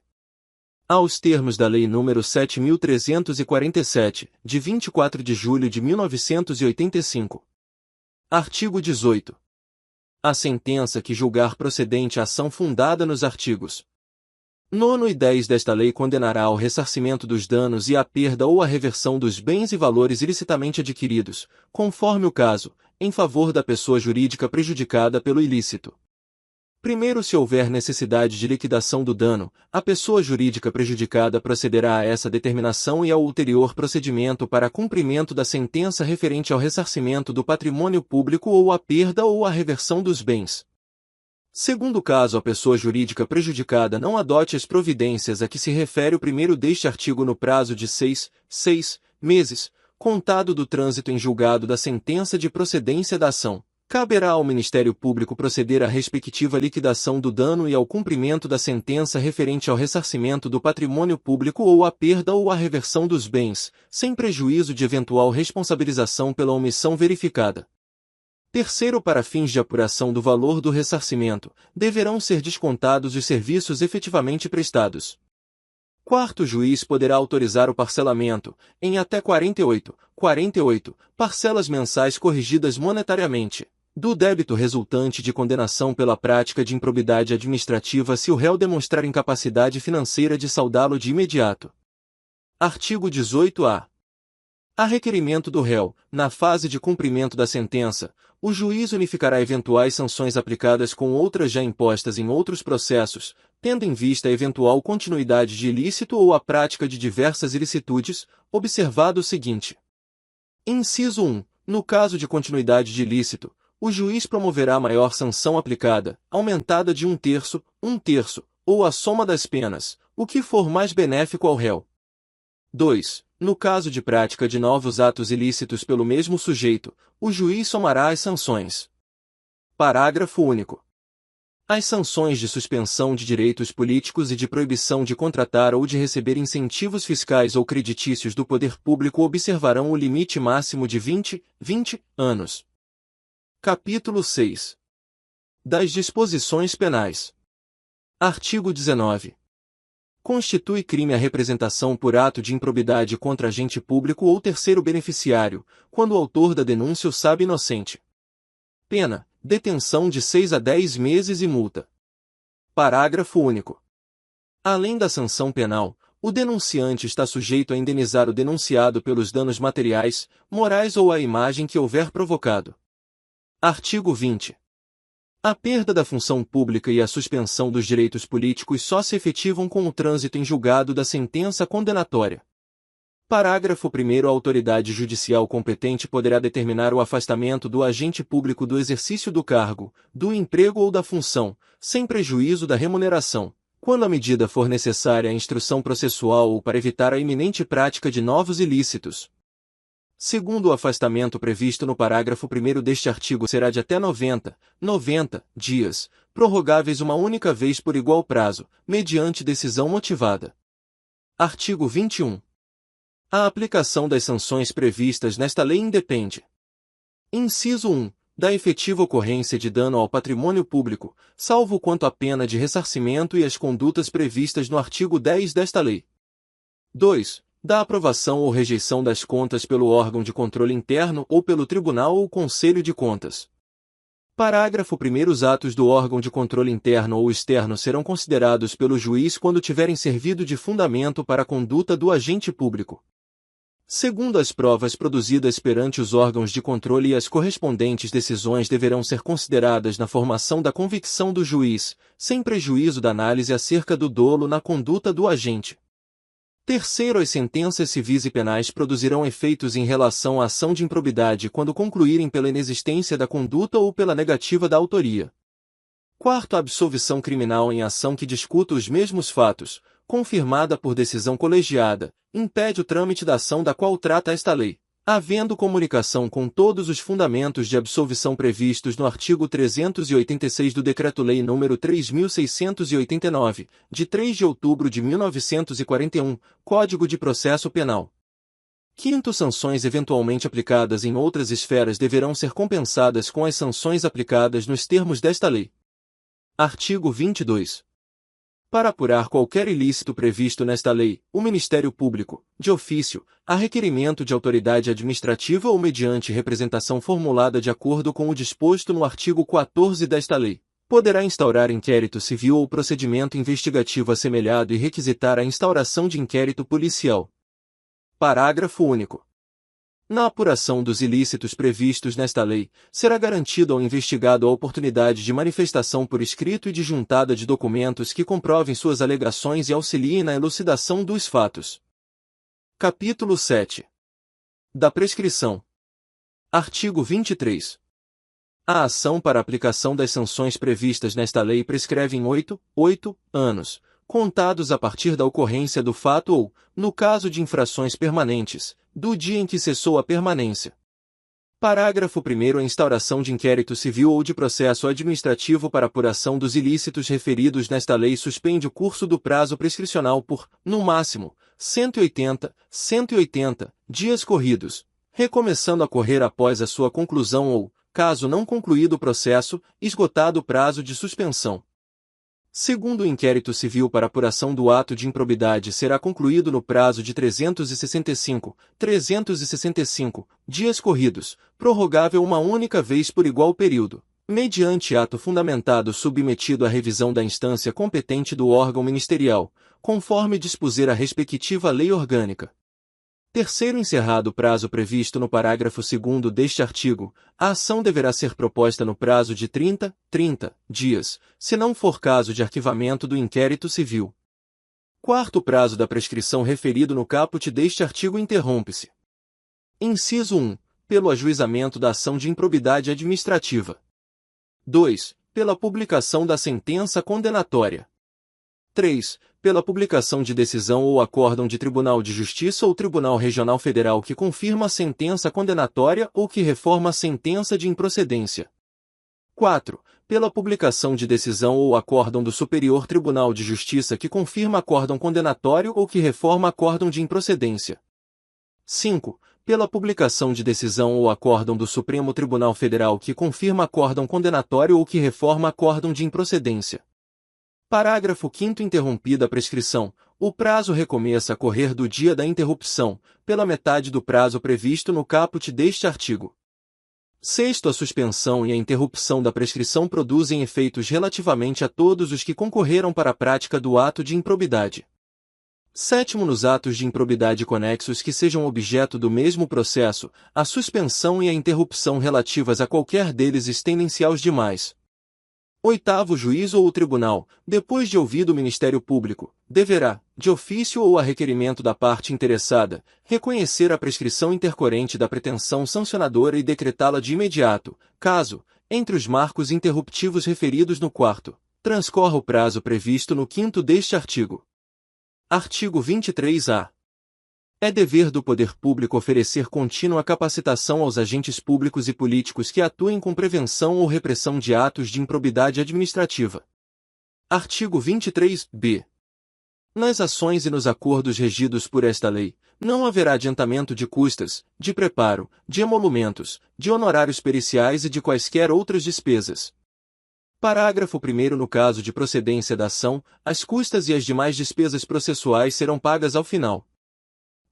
A: aos termos da Lei nº 7.347, de 24 de julho de 1985. Artigo 18. A sentença que julgar procedente a ação fundada nos artigos 9 e 10 desta lei condenará ao ressarcimento dos danos e à perda ou à reversão dos bens e valores ilicitamente adquiridos, conforme o caso, em favor da pessoa jurídica prejudicada pelo ilícito. Primeiro, se houver necessidade de liquidação do dano, a pessoa jurídica prejudicada procederá a essa determinação e ao ulterior procedimento para cumprimento da sentença referente ao ressarcimento do patrimônio público ou à perda ou à reversão dos bens. Segundo caso, a pessoa jurídica prejudicada não adote as providências a que se refere o primeiro deste artigo no prazo de 6 meses, contado do trânsito em julgado da sentença de procedência da ação, caberá ao Ministério Público proceder à respectiva liquidação do dano e ao cumprimento da sentença referente ao ressarcimento do patrimônio público ou à perda ou à reversão dos bens, sem prejuízo de eventual responsabilização pela omissão verificada. Terceiro, para fins de apuração do valor do ressarcimento, deverão ser descontados os serviços efetivamente prestados. Quarto, o juiz poderá autorizar o parcelamento, em até 48 parcelas mensais corrigidas monetariamente, do débito resultante de condenação pela prática de improbidade administrativa se o réu demonstrar incapacidade financeira de saldá-lo de imediato. Artigo 18-A. A requerimento do réu, na fase de cumprimento da sentença, o juiz unificará eventuais sanções aplicadas com outras já impostas em outros processos, tendo em vista a eventual continuidade de ilícito ou a prática de diversas ilicitudes, observado o seguinte. Inciso 1. No caso de continuidade de ilícito, o juiz promoverá a maior sanção aplicada, aumentada de 1/3, ou a soma das penas, o que for mais benéfico ao réu. 2. No caso de prática de novos atos ilícitos pelo mesmo sujeito, o juiz somará as sanções. Parágrafo único. As sanções de suspensão de direitos políticos e de proibição de contratar ou de receber incentivos fiscais ou creditícios do poder público observarão o limite máximo de 20 anos. Capítulo 6. Das disposições penais. Artigo 19. Constitui crime a representação por ato de improbidade contra agente público ou terceiro beneficiário, quando o autor da denúncia o sabe inocente. Pena, detenção de 6 a 10 meses e multa. Parágrafo único. Além da sanção penal, o denunciante está sujeito a indenizar o denunciado pelos danos materiais, morais ou à imagem que houver provocado. Artigo 20. A perda da função pública e a suspensão dos direitos políticos só se efetivam com o trânsito em julgado da sentença condenatória. Parágrafo 1º. A autoridade judicial competente poderá determinar o afastamento do agente público do exercício do cargo, do emprego ou da função, sem prejuízo da remuneração, quando a medida for necessária à instrução processual ou para evitar a iminente prática de novos ilícitos. Segundo o afastamento previsto no parágrafo 1º deste artigo será de até 90 dias, prorrogáveis uma única vez por igual prazo, mediante decisão motivada. Artigo 21. A aplicação das sanções previstas nesta lei independe. Inciso 1. Da efetiva ocorrência de dano ao patrimônio público, salvo quanto à pena de ressarcimento e as condutas previstas no artigo 10 desta lei. 2. Da aprovação ou rejeição das contas pelo órgão de controle interno ou pelo Tribunal ou Conselho de Contas. Parágrafo 1º. Os atos do órgão de controle interno ou externo serão considerados pelo juiz quando tiverem servido de fundamento para a conduta do agente público. Segundo as provas produzidas perante os órgãos de controle e as correspondentes decisões deverão ser consideradas na formação da convicção do juiz, sem prejuízo da análise acerca do dolo na conduta do agente. Terceiro, as sentenças civis e penais produzirão efeitos em relação à ação de improbidade quando concluírem pela inexistência da conduta ou pela negativa da autoria. Quarto, a absolvição criminal em ação que discuta os mesmos fatos, confirmada por decisão colegiada, impede o trâmite da ação da qual trata esta lei, havendo comunicação com todos os fundamentos de absolvição previstos no artigo 386 do Decreto-Lei nº 3.689, de 3 de outubro de 1941, Código de Processo Penal. Quinto, sanções eventualmente aplicadas em outras esferas deverão ser compensadas com as sanções aplicadas nos termos desta lei. Artigo 22. Para apurar qualquer ilícito previsto nesta lei, o Ministério Público, de ofício, a requerimento de autoridade administrativa ou mediante representação formulada de acordo com o disposto no artigo 14 desta lei, poderá instaurar inquérito civil ou procedimento investigativo assemelhado e requisitar a instauração de inquérito policial. Parágrafo único. Na apuração dos ilícitos previstos nesta lei, será garantido ao investigado a oportunidade de manifestação por escrito e de juntada de documentos que comprovem suas alegações e auxiliem na elucidação dos fatos. Capítulo 7. Da prescrição. Artigo 23. A ação para aplicação das sanções previstas nesta lei prescreve em 8 anos, contados a partir da ocorrência do fato ou, no caso de infrações permanentes, do dia em que cessou a permanência. Parágrafo 1º. A instauração de inquérito civil ou de processo administrativo para apuração dos ilícitos referidos nesta lei suspende o curso do prazo prescricional por, no máximo, 180 dias corridos, recomeçando a correr após a sua conclusão ou, caso não concluído o processo, esgotado o prazo de suspensão. Segundo, o inquérito civil para apuração do ato de improbidade será concluído no prazo de 365 dias corridos, prorrogável uma única vez por igual período, mediante ato fundamentado submetido à revisão da instância competente do órgão ministerial, conforme dispuser a respectiva lei orgânica. Terceiro, encerrado o prazo previsto no parágrafo 2º deste artigo, a ação deverá ser proposta no prazo de 30 dias, se não for caso de arquivamento do inquérito civil. Quarto, prazo da prescrição referido no caput deste artigo interrompe-se. Inciso 1. Pelo ajuizamento da ação de improbidade administrativa. 2. Pela publicação da sentença condenatória. 3. Pela publicação de decisão ou acórdão de Tribunal de Justiça ou Tribunal Regional Federal que confirma a sentença condenatória ou que reforma a sentença de improcedência. 4. Pela publicação de decisão ou acórdão do Superior Tribunal de Justiça que confirma acórdão condenatório ou que reforma acórdão de improcedência. 5. Pela publicação de decisão ou acórdão do Supremo Tribunal Federal que confirma acórdão condenatório ou que reforma acórdão de improcedência. Parágrafo 5º. Interrompida a prescrição, o prazo recomeça a correr do dia da interrupção, pela metade do prazo previsto no caput deste artigo. Sexto, a suspensão e a interrupção da prescrição produzem efeitos relativamente a todos os que concorreram para a prática do ato de improbidade. Sétimo, nos atos de improbidade conexos que sejam objeto do mesmo processo, a suspensão e a interrupção relativas a qualquer deles estendem-se aos demais. Oitavo, o juiz ou o tribunal, depois de ouvido o Ministério Público, deverá, de ofício ou a requerimento da parte interessada, reconhecer a prescrição intercorrente da pretensão sancionadora e decretá-la de imediato, caso, entre os marcos interruptivos referidos no quarto, transcorra o prazo previsto no quinto deste artigo. Artigo 23-A. É dever do poder público oferecer contínua capacitação aos agentes públicos e políticos que atuem com prevenção ou repressão de atos de improbidade administrativa. Artigo 23-B. Nas ações e nos acordos regidos por esta lei, não haverá adiantamento de custas, de preparo, de emolumentos, de honorários periciais e de quaisquer outras despesas. Parágrafo 1º. No caso de procedência da ação, as custas e as demais despesas processuais serão pagas ao final.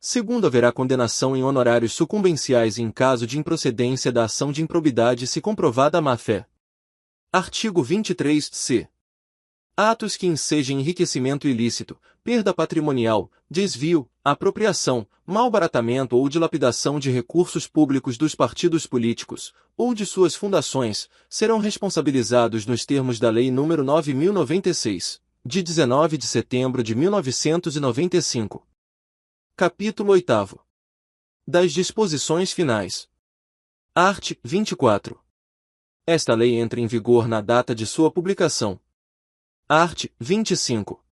A: Segundo, haverá condenação em honorários sucumbenciais em caso de improcedência da ação de improbidade se comprovada a má-fé. Artigo 23-C. Atos que ensejem enriquecimento ilícito, perda patrimonial, desvio, apropriação, malbaratamento ou dilapidação de recursos públicos dos partidos políticos, ou de suas fundações, serão responsabilizados nos termos da Lei nº 9.096, de 19 de setembro de 1995. Capítulo 8º. Das disposições finais. Art. 24. Esta lei entra em vigor na data de sua publicação. Art. 25.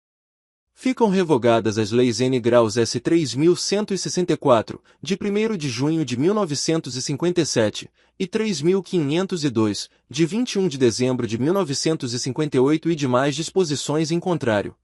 A: Ficam revogadas as leis N. Graus S. 3.164, de 1º de junho de 1957, e 3.502, de 21 de dezembro de 1958 e demais disposições em contrário.